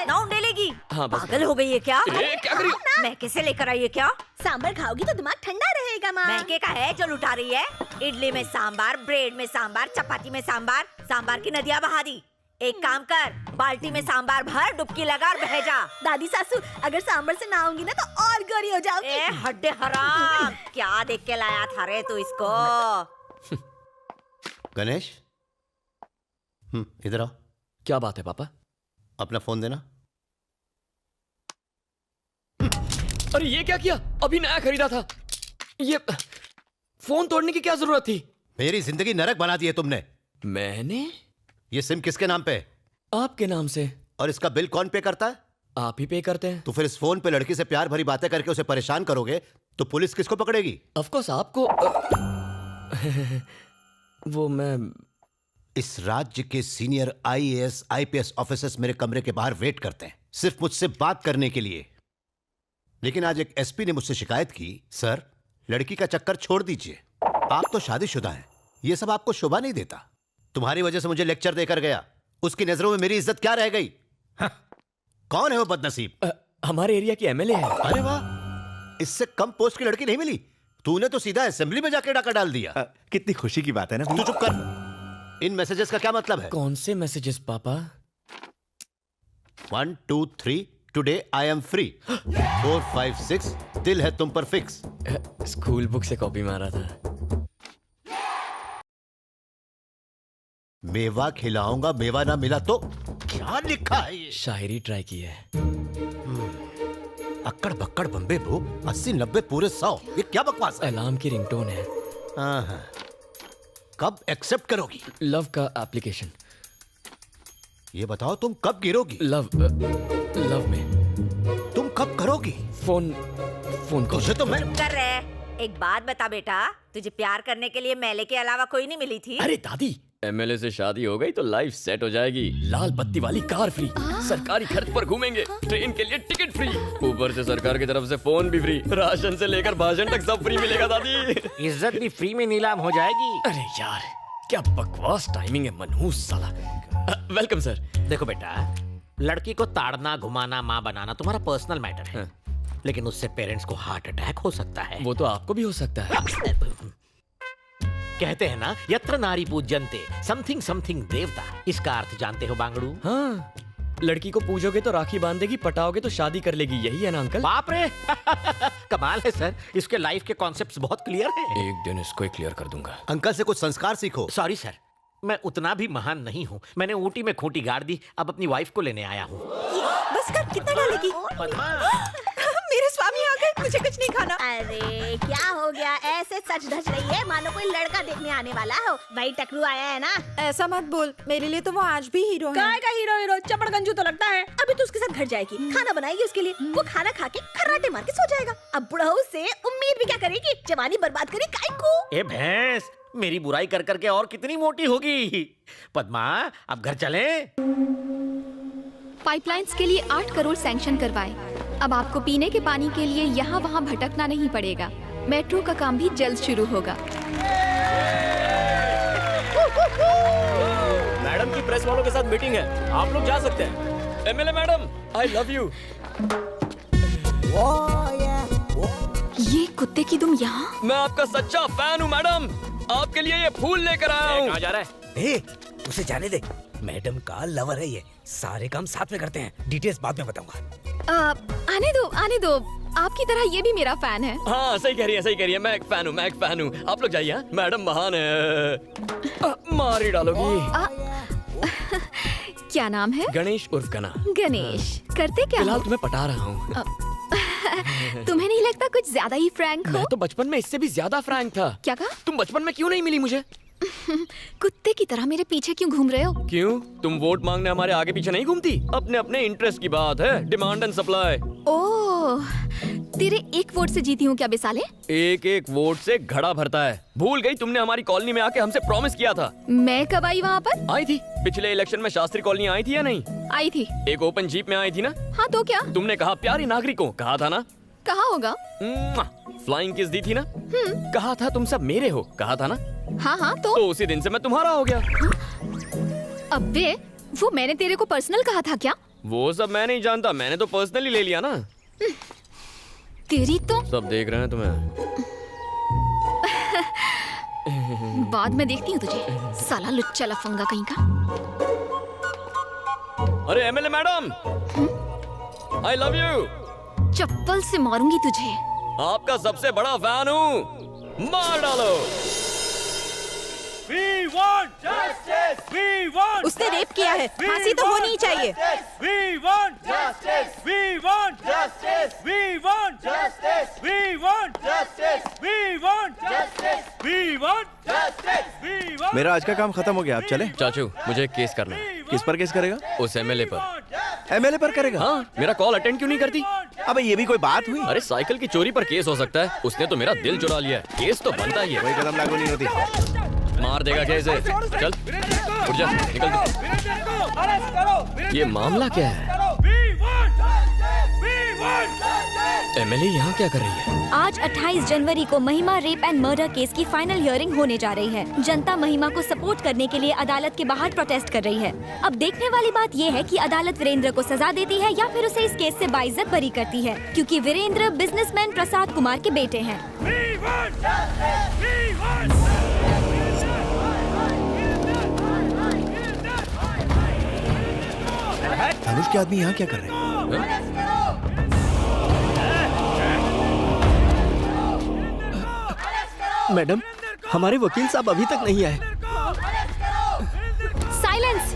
ना उंडेलेगी। हाँ, बस पागल हो गई है क्या? क्या करी? मैं कैसे लेकर आई है क्या? सांबर खाओगी तो दिमाग ठंडा रहेगा माँ। महके का है जो लुटा रही है। इडली में सांबार, ब्रेड में सांबार, चपाती में सांबार, सांबार की नदियाँ बहा दी। एक काम कर, बाल्टी में सांबार भर, डुबकी लगा और बह जा। दादी सासू, अगर सांबर से नहाऊंगी ना तो और गोरी हो जाऊंगी। ए हड्डे हराम, क्या देख के लाया था रे तू इसको? गणेश, इधर आओ। क्या बात है पापा? अपना फोन देना। अरे ये क्या किया? अभी नया खरीदा था। ये फोन तोड़ने की क्या जरूरत थी? मेरी जिंदगी नरक बना दी है तुमने। मैंने? ये सिम किसके नाम पे है? आपके नाम से। और इसका बिल कौन पे करता है? आप ही पे करते हैं। तो फिर इस फोन पे लड़की से प्यार भरी बातें करके उसे परेशान करोगे तो पुलिस किसको पकड़ेगी? ऑफ कोर्स आपको। वो मैं इस राज्य के सीनियर IAS IPS ऑफिसर्स मेरे कमरे के बाहर वेट करते हैं सिर्फ मुझसे बात करने के लिए। लेकिन आज एक SP ने मुझसे शिकायत की, सर लड़की का चक्कर छोड़ दीजिए, आप तो शादीशुदा हैं, ये सब आपको शोभा नहीं देता। तुम्हारी वजह से मुझे लेक्चर देकर गया, उसकी नजरों में मेरी इज्जत क्या रह गई? कौन है वो बदनसीब? हमारे एरिया की MLA है। अरे वाह, इससे कम पोस्ट की लड़की नहीं मिली। तूने तो सीधा असेंबली में जाके डाका डाल दिया। कितनी खुशी की बात है ना। तू चुप कर। इन मैसेजेस का क्या मतलब है? कौन से मैसेजेस पापा? 1 2 3 टुडे आई एम फ्री। 4 5 6 दिल है तुम पर फिक्स। स्कूल बुक से कॉपी मारा था। मेवा खिलाऊंगा, मेवा ना मिला तो? क्या लिखा है ये? शायरी ट्राई की है। अक्कड़ बक्कड़ बम्बे ब्रो, 80 90 पूरे 100। ये क्या बकवास है? अलार्म की रिंगटोन है। हाँ। कब एक्सेप्ट करोगी? लव का एप्लीकेशन। ये बताओ तुम कब गिरोगी? लव में। तुम कब करोगी? फोन तुझे तो मैं चुप कर रहे। एक बात बता बेटा, तुझे प्यार करने के लिए मेले के अलावा कोई नहीं मिली थी? अरे दादी, MLA से शादी हो गई तो लाइफ सेट हो जाएगी। लाल बत्ती वाली कार फ्री, सरकारी खर्च पर घूमेंगे, ट्रेन के लिए टिकट फ्री, ऊपर से सरकार की तरफ से फोन भी फ्री, राशन से लेकर भाषण तक सब फ्री मिलेगा दादी। इज्जत भी फ्री में नीलाम हो जाएगी। अरे यार क्या बकवास टाइमिंग है, मनहूस साला। Welcome sir. देखो बेटा, लड़की को ताड़ना घुमाना माँ बनाना तुम्हारा पर्सनल मैटर है, लेकिन उससे पेरेंट्स को हार्ट अटैक हो सकता है। वो तो आपको भी हो सकता है। कहते हैं ना, यत्र नारी पूज्यन्ते समथिंग समथिंग देवता। इसका अर्थ जानते हो बांगड़ू? हाँ, लड़की को पूजोगे तो राखी बांधेगी, पटाओगे तो शादी कर लेगी, यही है ना अंकल? बाप रे कमाल है सर, इसके लाइफ के कॉन्सेप्ट्स बहुत क्लियर हैं। एक दिन इसको क्लियर कर दूंगा। अंकल से कुछ संस्कार सीखो। सॉरी सर, मैं उतना भी महान नहीं हूँ। मैंने ऊटी में खूंटी गाड़ दी, अब अपनी वाइफ को लेने आया हूँ। बस कर, कितना डालेगी? मेरे स्वामी आ गए, मुझे कुछ नहीं खाना। अरे क्या हो गया, ऐसे सच धज रही है मानो कोई लड़का देखने आने वाला हो। भाई टकलू आया है ना। ऐसा मत बोल, मेरे लिए तो वो आज भी हीरो है। काय का हीरो चपड़गंजू तो लगता है। अभी तो उसके साथ घर जाएगी, खाना बनाएगी उसके लिए, वो खाना खा के खर्राटे मार के सो जाएगा। अब बुढ़ऊ से उम्मीद भी क्या करेगी? जवानी बर्बाद करी काय को। ए भैंस, मेरी बुराई कर करके और कितनी मोटी होगी। पद्मा, अब घर चलें? पाइपलाइंस के लिए 8 करोड़ सैंक्शन करवाए। अब आपको पीने के पानी के लिए यहाँ वहाँ भटकना नहीं पड़ेगा। मेट्रो का काम भी जल्द शुरू होगा। मैडम की प्रेस वालों के साथ मीटिंग है, आप लोग जा सकते हैं। MLA madam, I love you. ये कुत्ते की दुम यहाँ? मैं आपका सच्चा फैन हूँ मैडम, आपके लिए ये फूल लेकर आया हूँ। कहाँ जा रहा है? ए, उसे जाने दे, मैडम का लवर है ये। सारे काम साथ में करते हैं, डिटेल्स बाद में बताऊंगा। आने दो। आपकी तरह ये भी मेरा फैन है। हाँ सही कह रही है, मैं एक फैन हूँ। आप लोग जाइए, मैडम महान है। मार ही डालोगी। क्या नाम है? गणेश उर्फ गना। गणेश, करते क्या फिलहाल हो? तुम्हें पटा रहा हूँ। तुम्हें नहीं लगता कुछ ज्यादा ही फ्रैंक हो? मैं तो बचपन में इससे भी ज्यादा फ्रैंक था। क्या कहा? तुम बचपन में क्यों नहीं मिली मुझे? कुत्ते की तरह मेरे पीछे क्यों घूम रहे हो? क्यों, तुम वोट मांगने हमारे आगे पीछे नहीं घूमती? अपने अपने इंटरेस्ट की बात है, डिमांड एंड सप्लाई। ओह, तेरे एक वोट से जीती हूँ क्या बेसाले? एक एक वोट से घड़ा भरता है। भूल गई तुमने हमारी कॉलोनी में आके हमसे प्रॉमिस किया था। मैं कब आई वहाँ पर? आई थी पिछले इलेक्शन में, शास्त्री कॉलोनी आई थी या नहीं? आई थी। एक ओपन जीप में आई थी ना? हाँ तो क्या? तुमने कहा प्यारी नागरिकों, कहा था ना? कहा होगा। फ्लाइंग किस दी थी ना? कहा था तुम सब मेरे हो, कहा था ना? हाँ तो उसी दिन से मैं तुम्हारा हो गया। अबे, वो मैंने तेरे को पर्सनल कहा था क्या? वो सब मैं नहीं जानता, मैंने तो पर्सनली ले लिया ना। तेरी तो सब देख रहे हैं तुम्हें। बाद में देखती हूँ तुझे, साला लुच्चा लफंगा कहीं का। अरे MLA madam, I love you. चप्पल से मारूंगी तुझे। आपका सबसे बड़ा फैन हूँ, मार डालो। We want justice! We want उसने रेप किया है, फांसी तो होनी ही चाहिए। We want justice! We want justice! We want justice! We want justice! We want justice! We want justice! We want मेरा आज का काम खत्म हो गया, आप चले। चाचू, मुझे एक केस करना है। किस पर केस करेगा? उस एमएलए पर। एमएलए पर करेगा? हाँ, मेरा कॉल अटेंड क्यों नहीं करती? अबे ये भी कोई बात हुई? अरे साइकिल की चोरी पर केस हो सकता है, उसने तो मेरा दिल चुरा लिया है, केस तो बनता ही कोई है। कदम लागू नहीं होती। मार देगा कैसे? चल उठ जा, निकल तू। ये मामला क्या है? एमएलए यहाँ क्या कर रही है? आज 28 जनवरी को महिमा रेप एंड मर्डर केस की फाइनल हियरिंग होने जा रही है। जनता महिमा को सपोर्ट करने के लिए अदालत के बाहर प्रोटेस्ट कर रही है। अब देखने वाली बात ये है कि अदालत वीरेंद्र को सजा देती है या फिर उसे इस केस से बाइज्जत बरी करती है, क्योंकि वीरेंद्र बिजनेसमैन प्रसाद कुमार के बेटे हैं। धनुष के आदमी यहाँ क्या कर रहे हैं? मैडम, हमारे वकील साहब अभी तक नहीं आए। साइलेंस।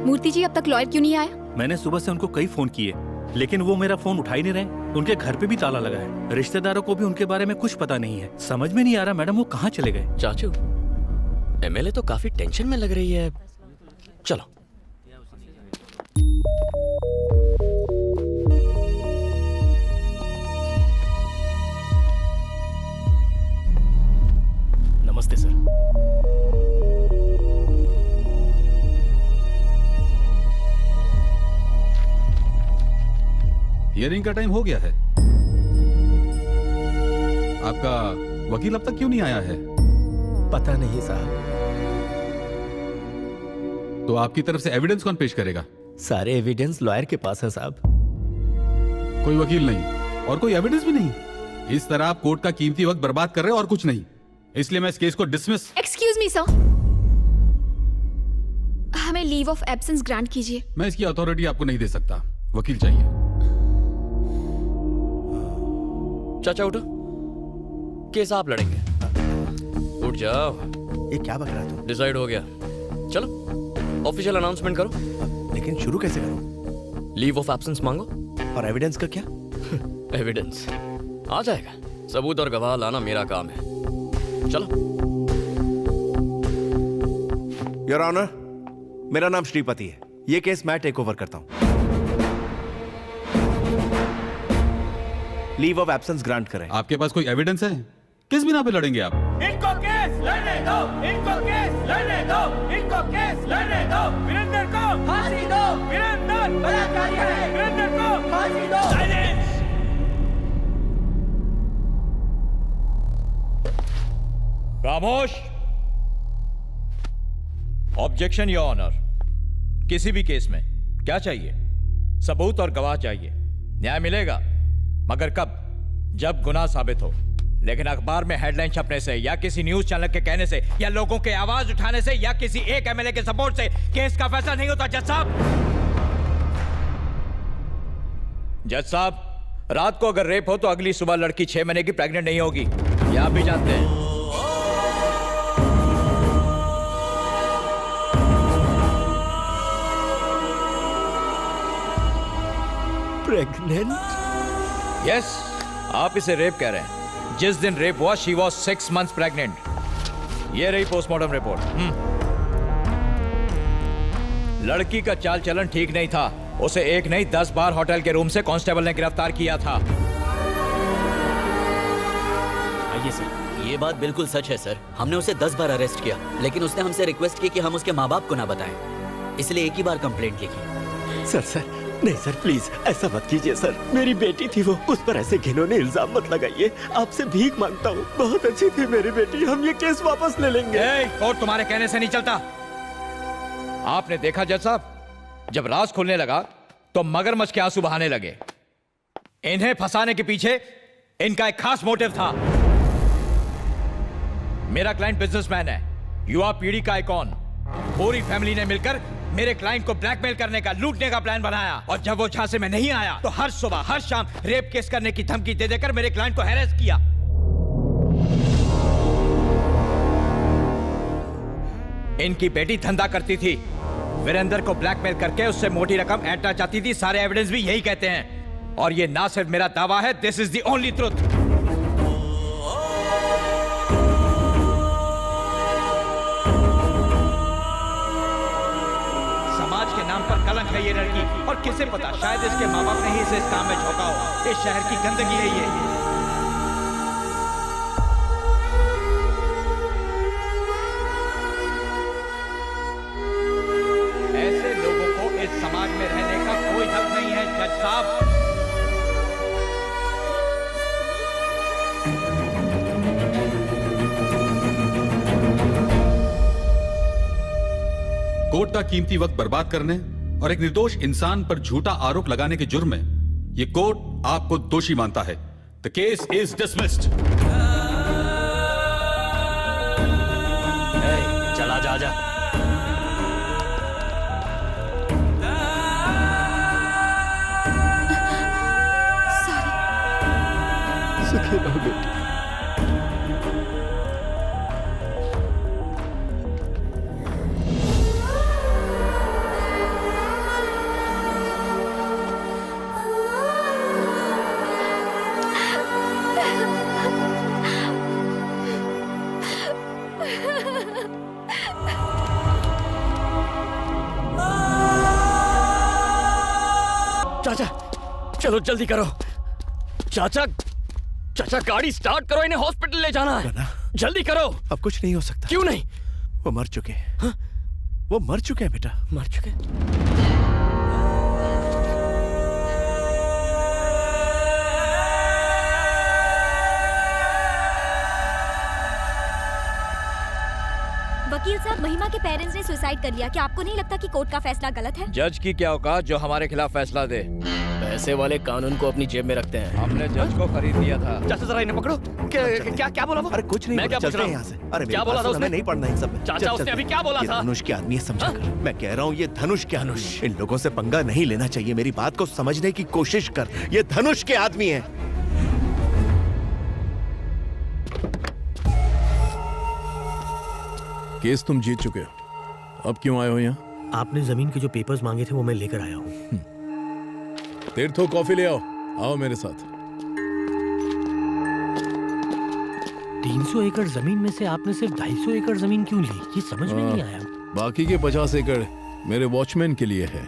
मूर्ति जी, अब तक लॉयर क्यों नहीं आया? मैंने सुबह से उनको कई फोन किए, लेकिन वो मेरा फोन उठा ही नहीं रहे। उनके घर पे भी ताला लगा है। रिश्तेदारों को भी उनके बारे में कुछ पता नहीं है। समझ में नहीं आ रहा मैडम वो कहाँ चले गए। चाचू, एमएलए तो काफी टेंशन में लग रही है। चलो। नमस्ते सर। हियरिंग का टाइम हो गया है। आपका वकील अब तक क्यों नहीं आया है? पता नहीं साहब। तो आपकी तरफ से एविडेंस कौन पेश करेगा? सारे एविडेंस लॉयर के पास है साहब। कोई वकील नहीं और कोई एविडेंस भी नहीं। इस तरह आप कोर्ट का कीमती वक्त बर्बाद कर रहे हैं और कुछ नहीं। इसलिए मैं इस केस को डिसमिस। एक्सक्यूज मी सर, हमें लीव ऑफ एब्सेंस ग्रांट कीजिए। मैं इसकी अथॉरिटी आपको नहीं दे सकता। वकील चाहिए। चाचा उठो, केस आप लड़ेंगे। उठ जाओ। ये क्या बक रहा तू? डिसाइड हो गया, चलो ऑफिशियल अनाउंसमेंट करो। लेकिन शुरू कैसे करूं? लीव ऑफ एब्सेंस मांगो। और एविडेंस का क्या? एविडेंस आ जाएगा, सबूत और गवाह लाना मेरा काम है। चलो। योर ऑनर, मेरा नाम श्रीपति है। ये केस मैं टेक ओवर करता हूं। लीव ऑफ एब्सेंस ग्रांट करें। आपके पास कोई एविडेंस है? किस बिना पे लड़ेंगे आप? इनको केस लड़ने दो, इनको केस लड़ने दो, इनको केस लड़ने दो। वीरेंद्र को फांसी दो, वीरेंद्र बलात्कारी है, वीरेंद्र को फांसी दो। साइलेंस। खामोश। Objection your honour. किसी भी केस में क्या चाहिए? सबूत और गवाह चाहिए। न्याय मिलेगा, मगर कब? जब गुनाह साबित हो। लेकिन अखबार में हेडलाइन छपने से या किसी न्यूज चैनल के कहने से या लोगों के आवाज उठाने से या किसी एक एमएलए के सपोर्ट से केस का फैसला नहीं होता। जज साहब, जज साहब, रात को अगर रेप हो तो अगली सुबह लड़की 6 महीने की प्रेग्नेंट नहीं होगी, ये आप भी जानते हैं। प्रेग्नेंट? यस, आप इसे रेप कह रहे हैं। जिस दिन रेप हुआ शी वॉज 6 months प्रेग्नेंट। ये रही पोस्टमार्टम रिपोर्ट। लड़की का चाल चलन ठीक नहीं था। उसे एक नहीं 10 बार होटल के रूम से कांस्टेबल ने गिरफ्तार किया था। आइए सर। ये बात बिल्कुल सच है सर। हमने उसे 10 बार अरेस्ट किया, लेकिन उसने हमसे रिक्वेस्ट की कि हम उसके माँ बाप को ना बताएं, इसलिए एक ही बार कंप्लेंट लिखी। सर नहीं सर, प्लीज ऐसा मत कीजिए सर। मेरी बेटी थी वो, उस पर ऐसे घिनौने इल्जाम मत लगाइए। आपसे भीख मांगता हूँ, बहुत अच्छी थी मेरी बेटी। हम ये केस वापस ले लेंगे। कोर्ट तुम्हारे कहने से नहीं चलता। आपने देखा जज साहब, जब राज खुलने लगा तो मगरमच्छ के आंसू बहाने लगे। इन्हें फंसाने के पीछे इनका एक खास मोटिव था। मेरा क्लाइंट बिजनेसमैन है, युवा पीढ़ी का आइकॉन। पूरी फैमिली ने मिलकर मेरे क्लाइंट को ब्लैकमेल करने का, लूटने का प्लान बनाया। और जब वो झांसे में नहीं आया तो हर सुबह हर शाम रेप केस करने की धमकी दे देकर मेरे क्लाइंट को हैरेस किया। इनकी बेटी धंधा करती थी, वीरेंद्र को ब्लैकमेल करके उससे मोटी रकम ऐंठना चाहती थी। सारे एविडेंस भी यही कहते हैं। और ये ना सिर्फ मेरा दावा है, this is the only truth. समाज के नाम पर कलंक है ये लड़की, और किसे पता, शायद इसके माँ बाप ने ही इसे इस काम में झोंका हो। इस शहर की गंदगी है ये। ऐसे लोगों को इस समाज में रहने का कोई हक नहीं है जज साहब। कोर्ट का कीमती वक्त बर्बाद करने और एक निर्दोष इंसान पर झूठा आरोप लगाने के जुर्म में ये कोर्ट आपको दोषी मानता है। The case is dismissed. चला जा जा। सुखी रहो बेटी। चाचा चलो जल्दी करो। चाचा चाचा गाड़ी स्टार्ट करो, इन्हें हॉस्पिटल ले जाना है। जल्दी करो। अब कुछ नहीं हो सकता। क्यों नहीं? वो मर चुके हैं। हाँ? वो मर चुके हैं बेटा। मर चुके? वकील साहब, महिमा के पेरेंट्स ने सुसाइड कर लिया। क्या आपको नहीं लगता कि कोर्ट का फैसला गलत है? जज की क्या औकात जो हमारे खिलाफ फैसला दे। पैसे वाले कानून को अपनी जेब में रखते हैं। हमने जज को खरीद लिया था। चाचा जरा इन्हें पकड़ो। क्या बोला वो? अरे कुछ नहीं, मैं क्या पूछ रहा हूँ? यहाँ से। अरे क्या बोला था उसने? नहीं पढ़ना इन सब में। चाचा उसने अभी क्या बोला था? धनुष के आदमी है, समझा कर। मैं कह रहा हूँ ये धनुष के धनुष। इन लोगों से पंगा नहीं लेना चाहिए। मेरी बात को समझने की कोशिश कर। ये धनुष के आदमी है। केस तुम जीत चुके हो, अब क्यों आए हो यहाँ? आपने जमीन के जो पेपर्स मांगे थे वो मैं लेकर आया हूँ। तीर्थो कॉफी ले आओ। आओ मेरे साथ। 300 एकड़ जमीन में से आपने सिर्फ 250 एकड़ जमीन क्यों ली? ये समझ में नहीं आया। बाकी के 50 एकड़ मेरे वॉचमैन के लिए है।